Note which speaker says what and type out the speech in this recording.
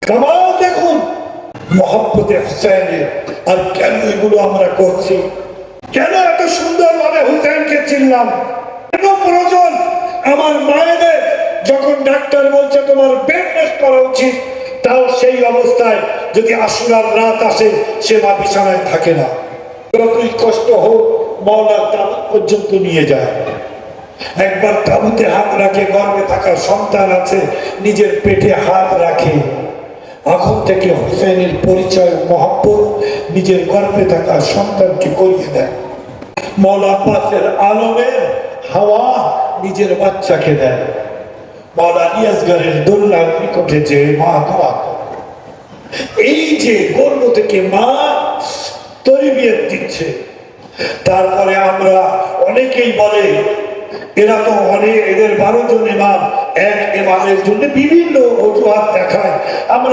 Speaker 1: কামাল দেখুন মোহাম্মদে হুসাইনের। আর কেন এগুলো আমরা করছি? কেন এত সুন্দরভাবে হুসাইনকে চিনলাম? কেন প্রয়োজন আমার মায়েদের যখন ডাক্তার বলছে তোমার বেড রেস্ট করা উচিত, তাও সেই অবস্থায় যদি আশুরার রাত আসে সে মা বিছানায় থাকে না, যতই কষ্ট হোক মওলার তাবুত পর্যন্ত নিয়ে যায়। একবার তাবুতে হাত রাখে, গর্ভে থাকা সন্তান আছে, নিজের পেটে হাত রাখে। এখন থেকে হুসেনের পরিচয় মহব্বত নিজের গর্ভে থাকা সন্তানকে করিয়ে দেয়। মওলা আব্বাসের আলমের হাওয়া নিজের বাচ্চাকে দেয়। মওলা নিয়াজগারের দোল্লার নিকটে যে মা দোয়া করে। এই যে গর্ভ থেকে মা তরবিয়ত দিচ্ছে। তারপরে আমরা অনেকেই বলে এরা তো অনেক, এদের 12 জন ইমাম, এক ইমামের জন্য বিভিন্ন অজুহাত দেখায়। আমরা